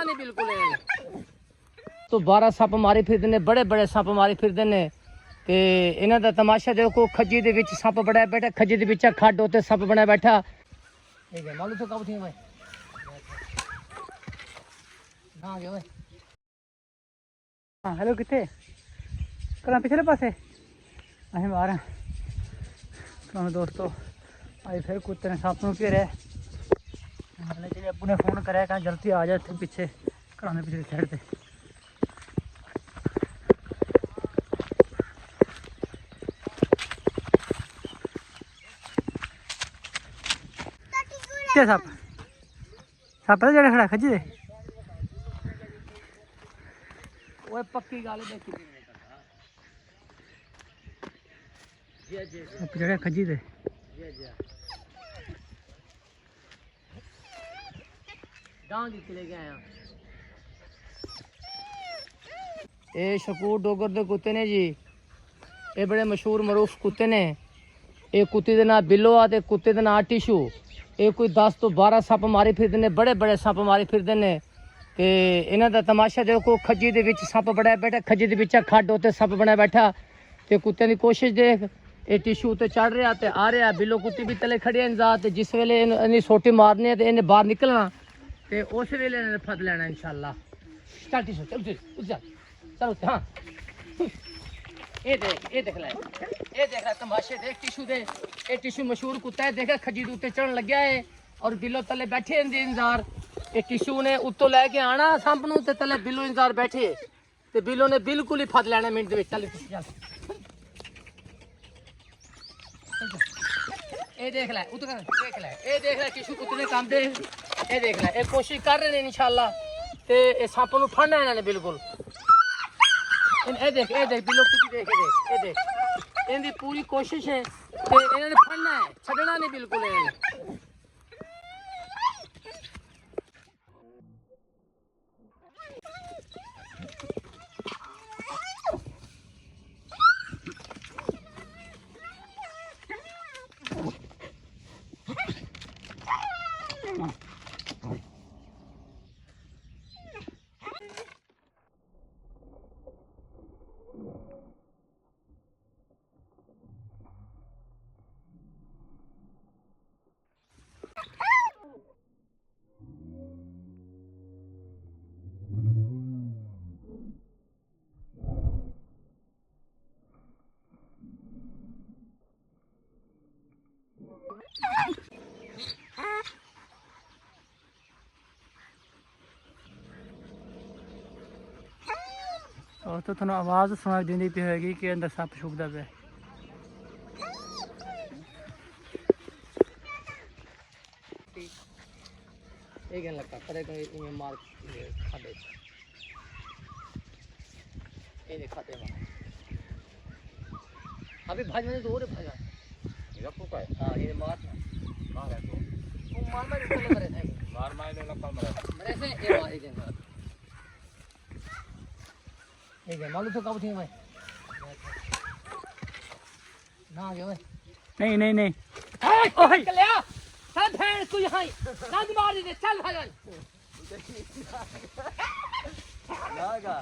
नहीं बिल्कुल तो 12 सप मारे फिरदे ने बड़े बड़े सप मारे फिरदे ने ते इन्हां दा तमाशा देखो खज्जी दे विच सप बड़ा बैठा खज्जी दे विच खड्ड उत्ते सप बना बैठा ठीक है मालूम तो कब थी भाई हां गए भाई हां हेलो किथे कल पिछले पासे अहें बाहर हैं दोस्तों आज फिर कुत्ते ने सप नूं घेरे हमने चले अबू ने फोन कराया कहा जल्दी आ जा इत्थे पिछे घरां दे पिछली साइड ते क्या सप सप जेड़ा खड़ा खज्जी दे ओए पक्की गल देखी जेड़ा खज्जी दे ये शकूर डोगर दे कुत्ते ने जी ये बड़े मशहूर मरूफ कुत्ते ने ये कुत्ते दे नाम बिल्लो आ ते कुत्ते दे नाम टिशू ये कोई 10 तो 12 सप मारे फिरदे ने बड़े बड़े सप मारे फिरदे ने ते इन्हां दा तमाशा देखो खज्जी दे विच सप बड़ा बैठा खज्जी दे विच खड्ड उत्ते सप बना बैठा ते कुत्ते दी कोशिश देख ये टिशू उत्ते चढ़ रहा ते आ रहा बिल्लो कुत्ती भी तले खड़ी इंतजार ते जिस वेले इन्हें सोटी मारनी है ते इन्हें बाहर निकलना ते उस वेले इन्हें फद लेना इंशाल्लाह चल टिशू चल चलो हाँ ये देख ले तमाशे देख टिशू दे ये टिशू मशहूर कुत्ता है देखा खजी उत्ते चढ़न लग्या है और बिल्लो तले बैठे इंतजार ये टिशू ने उत्तों लैके आना संप नूं ते तले बिल्लो इंतजार बैठे ते बिल्लो ने बिल्कुल ही फद लेना मिनट दे विच चल ये देख ले ये देख ले टिशू कुत्ते ने काम दे ये देख ले ये कोशिश कर रहे हैं इंशाल्लाह ते ये संप नूं फड़ना इन्हां ने बिल्कुल ये देख बिल्लो कुत्ती देख इनकी पूरी कोशिश है कि इन्होंने फड़ना है छड़ना नहीं बिल्कुल इन्होंने और तो थोड़ा आवाज़ सुनाई देनी पी होगी कि अंदर सप छुपदा पे एक लगता करे को मार खाते ये खाते मार अभी भाज में दूर है भाजा ये फुका है हां ये मार है तो मार मरे थे मार लपा मरे से ये मार देंगे ठीक है मालूम तो कब थी भाई ना आ गया भाई नहीं ओए चलिया चल भेड़ तू यहां नंद मार दे चल भागन लागा